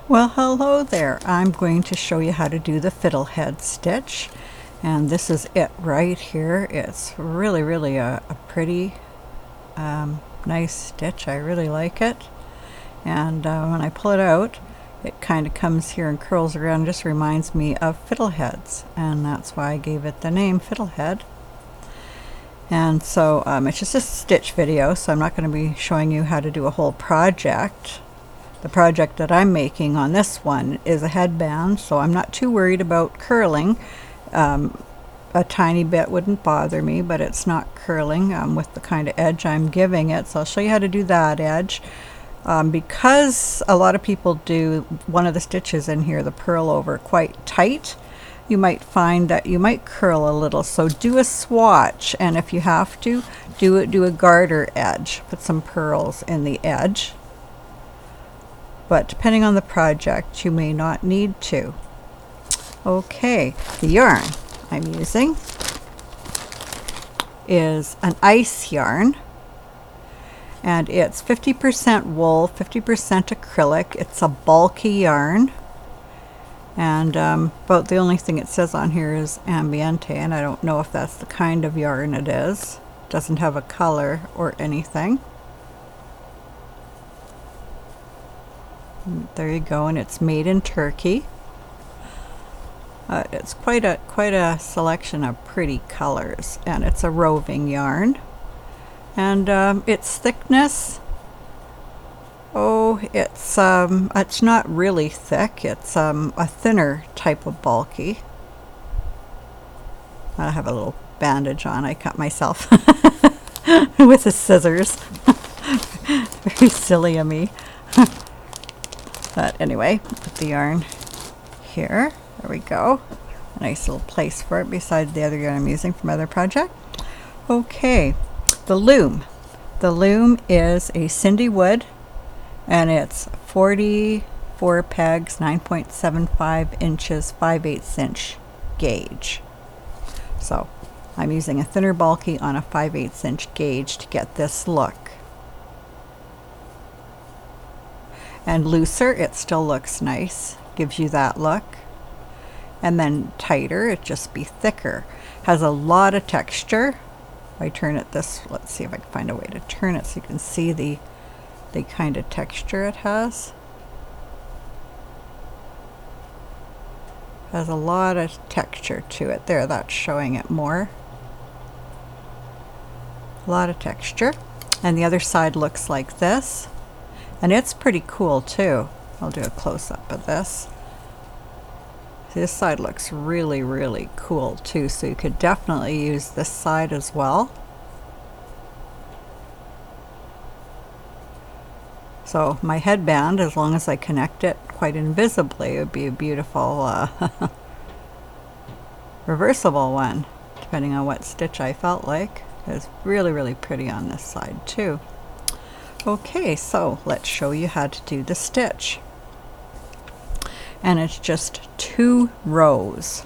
Well, hello there. I'm going to show you how to do the fiddle head stitch, and this is it right here. It's really a pretty nice stitch. I really like it, and when I pull it out, it kind of comes here and curls around. Just reminds me of fiddleheads, and that's why I gave it the name Fiddlehead. And so it's just a stitch video, so I'm not going to be showing you how to do a whole project. The project that I'm making on this one is a headband, so I'm not too worried about curling. A tiny bit wouldn't bother me, but it's not curling with the kind of edge I'm giving it. So I'll show you how to do that edge. Because a lot of people do one of the stitches in here, the purl over, quite tight, you might find that you might curl a little. So do a swatch, and if you have to, do a garter edge. Put some pearls in the edge. But depending on the project, you may not need to. Okay, the yarn I'm using is an ice yarn, and it's 50% wool, 50% acrylic. It's a bulky yarn, and about the only thing it says on here is ambiente, and I don't know if that's the kind of yarn it is. It doesn't have a color or anything. There you go, and it's made in Turkey. It's quite a selection of pretty colors, and it's a roving yarn. And its thickness, it's not really thick. It's a thinner type of bulky. I have a little bandage on. I cut myself with the scissors. Very silly of me. But anyway, put the yarn here. There we go. A nice little place for it beside the other yarn I'm using from other project. Okay, the loom. The loom is a Cindy wood, and it's 44 pegs, 9.75 inches, 5/8 inch gauge. So I'm using a thinner bulky on a 5/8 inch gauge to get this look. And looser, it still looks nice, gives you that look. And then tighter, it just be thicker. Has a lot of texture. If I turn it this, let's see if I can find a way to turn it so you can see the kind of texture it has. Has a lot of texture to it. There, that's showing it more. A lot of texture. And the other side looks like this. And it's pretty cool too. I'll do a close-up of this. This side looks really cool too, so you could definitely use this side as well. So my headband, as long as I connect it quite invisibly, it would be a beautiful reversible one, depending on what stitch I felt like. It's really pretty on this side too. Okay, so let's show you how to do the stitch. And it's just 2 rows.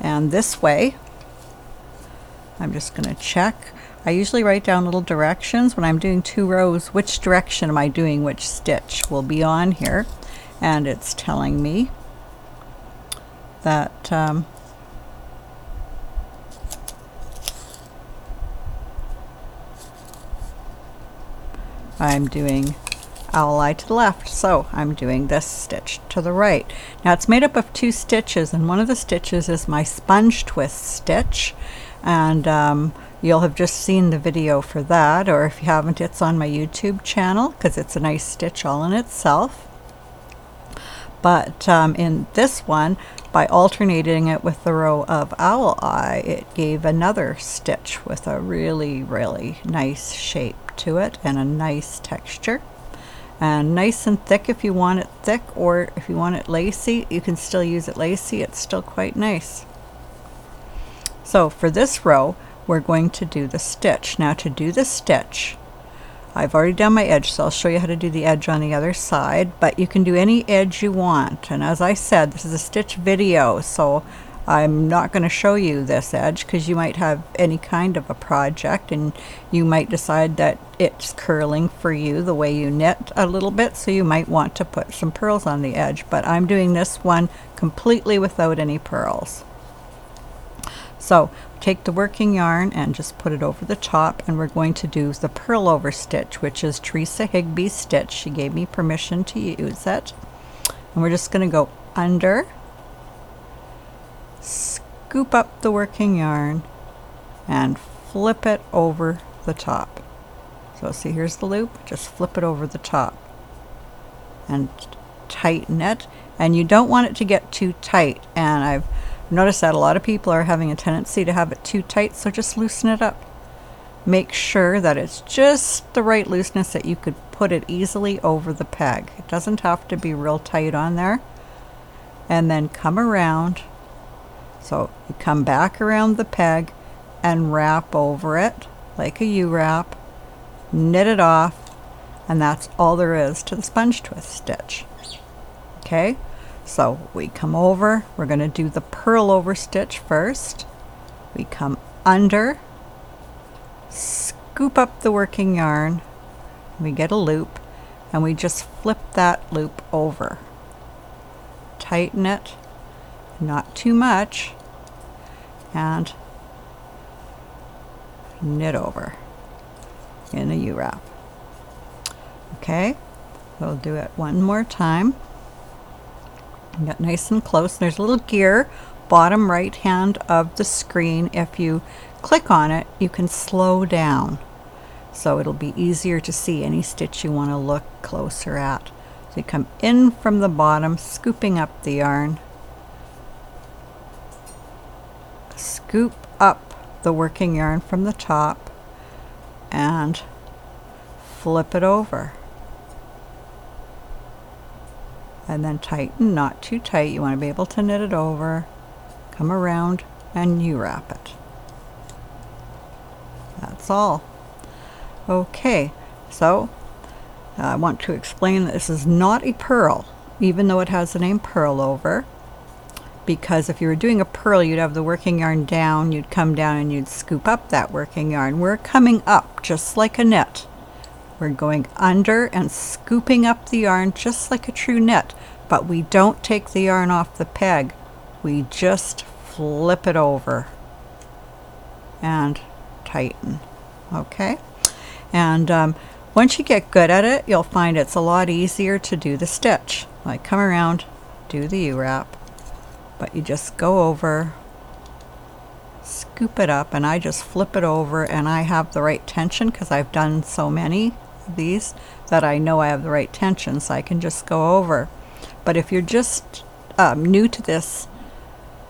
And this way, I'm just going to check. I usually write down little directions when I'm doing 2 rows. Which direction am I doing which stitch will be on here? And it's telling me that I'm doing owl eye to the left, so I'm doing this stitch to the right. Now it's made up of 2 stitches, and one of the stitches is my sponge twist stitch, and you'll have just seen the video for that, or if you haven't, it's on my YouTube channel because it's a nice stitch all in itself. But in this one, by alternating it with the row of owl eye, it gave another stitch with a really nice shape to it and a nice texture. And nice and thick if you want it thick, or if you want it lacy, you can still use it lacy. It's still quite nice. So for this row, we're going to do the stitch. Now to do the stitch, I've already done my edge, so I'll show you how to do the edge on the other side, but you can do any edge you want. And as I said, this is a stitch video, so I'm not going to show you this edge because you might have any kind of a project and you might decide that it's curling for you the way you knit a little bit, so you might want to put some purls on the edge, but I'm doing this one completely without any purls. So take the working yarn and just put it over the top, and we're going to do the purl over stitch, which is Theresa Higby's stitch. She gave me permission to use it. And we're just going to go under, scoop up the working yarn, and flip it over the top. So see, here's the loop, just flip it over the top and tighten it. And you don't want it to get too tight, and I've noticed that a lot of people are having a tendency to have it too tight, so just loosen it up. Make sure that it's just the right looseness that you could put it easily over the peg. It doesn't have to be real tight on there. And then come around. So you come back around the peg and wrap over it like a U-wrap, knit it off, and that's all there is to the sponge twist stitch. Okay, so we come over, we're going to do the purl over stitch first. We come under, scoop up the working yarn, we get a loop, and we just flip that loop over. Tighten it, not too much, and knit over in a U-wrap. Okay, we'll do it one more time. Get nice and close. There's a little gear bottom right hand of the screen. If you click on it, you can slow down, so it'll be easier to see any stitch you want to look closer at. So you come in from the bottom, scooping up the yarn, scoop up the working yarn from the top, and flip it over. And then tighten, not too tight. You want to be able to knit it over, come around, and U-wrap it. That's all. Okay, so I want to explain that this is not a purl, even though it has the name purl over, because if you were doing a purl, you'd have the working yarn down, you'd come down and you'd scoop up that working yarn. We're coming up just like a knit. We're going under and scooping up the yarn just like a true knit, but we don't take the yarn off the peg. We just flip it over and tighten. Okay, and once you get good at it, you'll find it's a lot easier to do the stitch. Like come around, do the U-wrap, but you just go over, scoop it up, and I just flip it over, and I have the right tension because I've done so many of these that I know I have the right tension, so I can just go over. But if you're just new to this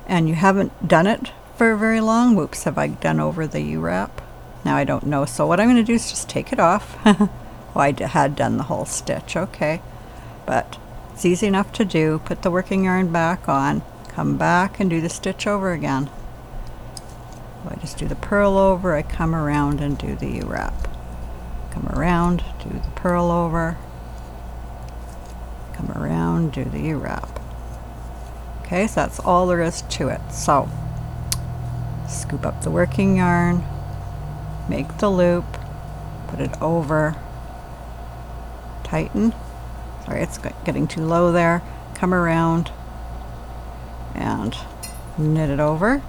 and you haven't done it for very long, whoops, have I done over the U-wrap? Now I don't know, so what I'm going to do is just take it off. Oh, I had done the whole stitch, okay, but it's easy enough to do. Put the working yarn back on, come back and do the stitch over again. So I just do the purl over, I come around and do the U-wrap. Come around, do the purl over, come around, do the U-wrap. Okay, so that's all there is to it. So scoop up the working yarn, make the loop, put it over, tighten. Sorry, it's getting too low there. Come around and knit it over.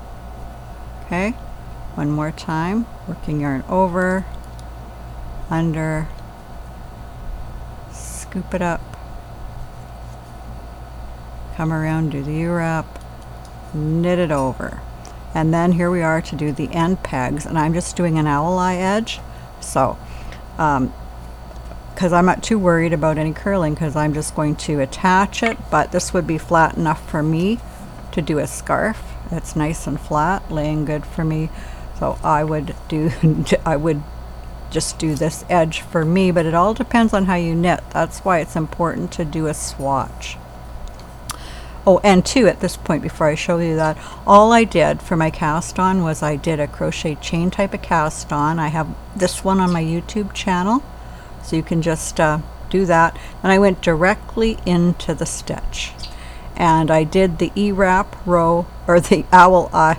Okay, one more time. Working yarn over, under, scoop it up, come around, do the U-wrap, knit it over. And then here we are to do the end pegs, and I'm just doing an owl eye edge. So because I'm not too worried about any curling, because I'm just going to attach it, but this would be flat enough for me to do a scarf. It's nice and flat, laying good for me, so I would just do this edge for me, but it all depends on how you knit. That's why it's important to do a swatch. Oh, and too, at this point, before I show you that, all I did for my cast on was I did a crochet chain type of cast on. I have this one on my YouTube channel, so you can just do that. And I went directly into the stitch. and I did the E-wrap row, or the owl eye.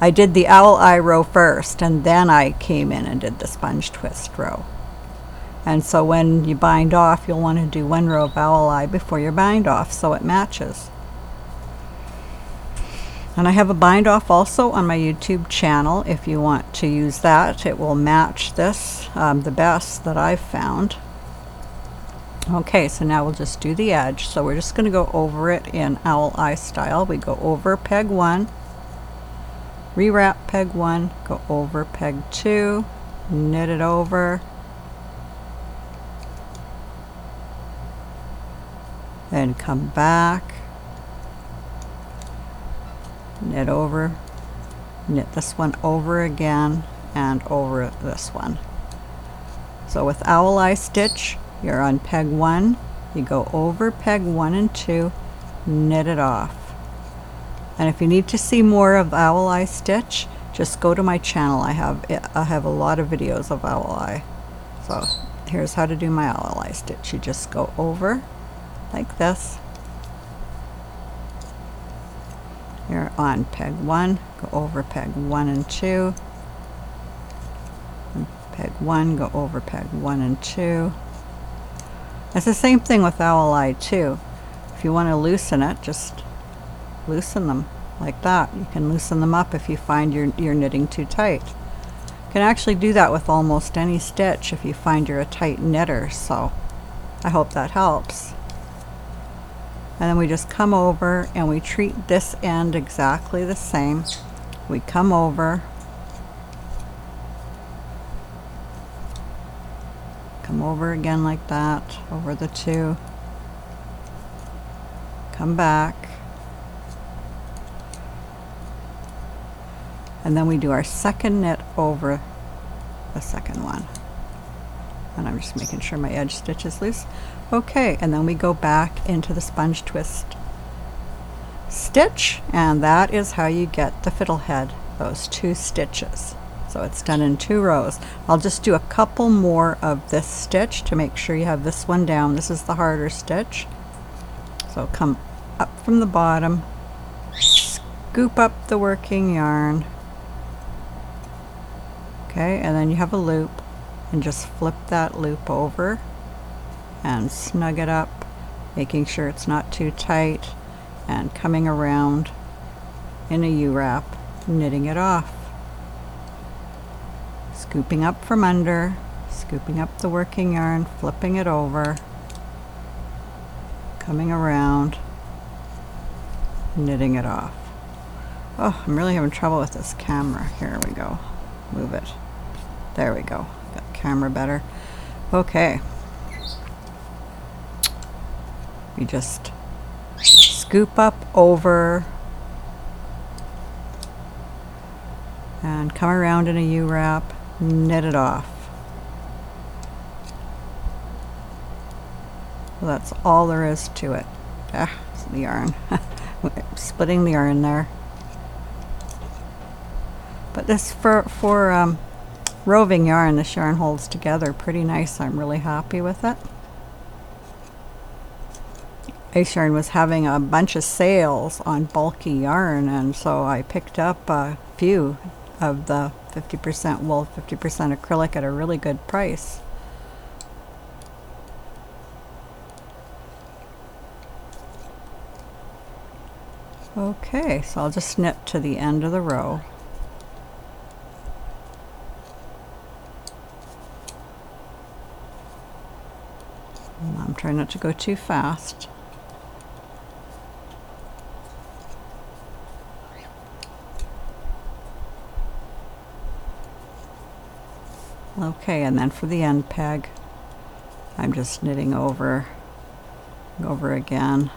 I did the owl eye row first, and then I came in and did the sponge twist row. And so when you bind off, you'll want to do one row of owl eye before you bind off so it matches. And I have a bind off also on my YouTube channel if you want to use that. It will match this the best that I've found. Okay, so now we'll just do the edge. So we're just going to go over it in owl eye style. We go over peg 1, rewrap peg 1, go over peg 2, knit it over, then come back, knit over, knit this one over again, and over this one. So with owl eye stitch, you're on peg 1, you go over peg 1 and 2, knit it off. And if you need to see more of owl eye stitch, just go to my channel. I have a lot of videos of owl eye. So here's how to do my owl eye stitch. You just go over like this. You're on peg 1, go over peg 1 and 2, and peg 1, go over peg 1 and 2. It's the same thing with owl eye too. If you want to loosen it, just loosen them like that. You can loosen them up if you find you're knitting too tight. You can actually do that with almost any stitch if you find you're a tight knitter, so I hope that helps. And then we just come over and we treat this end exactly the same. We come over, come over again like that, over the 2, come back, and then we do our second knit over the second one. And I'm just making sure my edge stitch is loose. Okay, and then we go back into the sponge twist stitch, and that is how you get the fiddle head, those 2 stitches. So it's done in 2 rows. I'll just do a couple more of this stitch to make sure you have this one down. This is the harder stitch. So come up from the bottom, scoop up the working yarn. Okay, and then you have a loop, and just flip that loop over and snug it up, making sure it's not too tight, and coming around in a U-wrap, knitting it off. Scooping up from under, scooping up the working yarn, flipping it over, coming around, knitting it off. Oh, I'm really having trouble with this camera. Here we go. Move it. There we go. Got the camera better. Okay. You just scoop up over and come around in a U-wrap, knit it off. Well, that's all there is to it. Ah, it's the yarn. Splitting the yarn there. But this for roving yarn, this yarn holds together pretty nice. I'm really happy with it. Ace Yarn was having a bunch of sales on bulky yarn, and so I picked up a few of the 50% wool, 50% acrylic at a really good price. Okay, so I'll just knit to the end of the row. I'm trying not to go too fast. Okay, and then for the end peg, I'm just knitting over again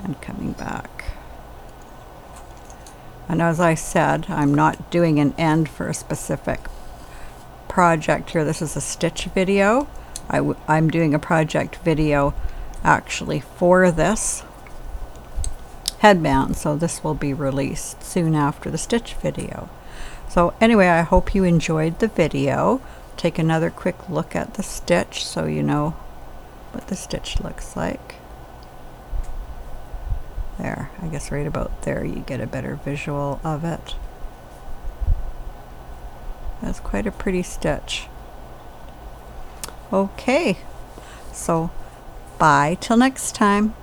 and coming back. And as I said, I'm not doing an end for a specific project here. This is a stitch video. I'm doing a project video actually for this headband, so this will be released soon after the stitch video. So anyway, I hope you enjoyed the video. Take another quick look at the stitch so you know what the stitch looks like. There, I guess right about there you get a better visual of it. That's quite a pretty stitch. Okay, so bye till next time.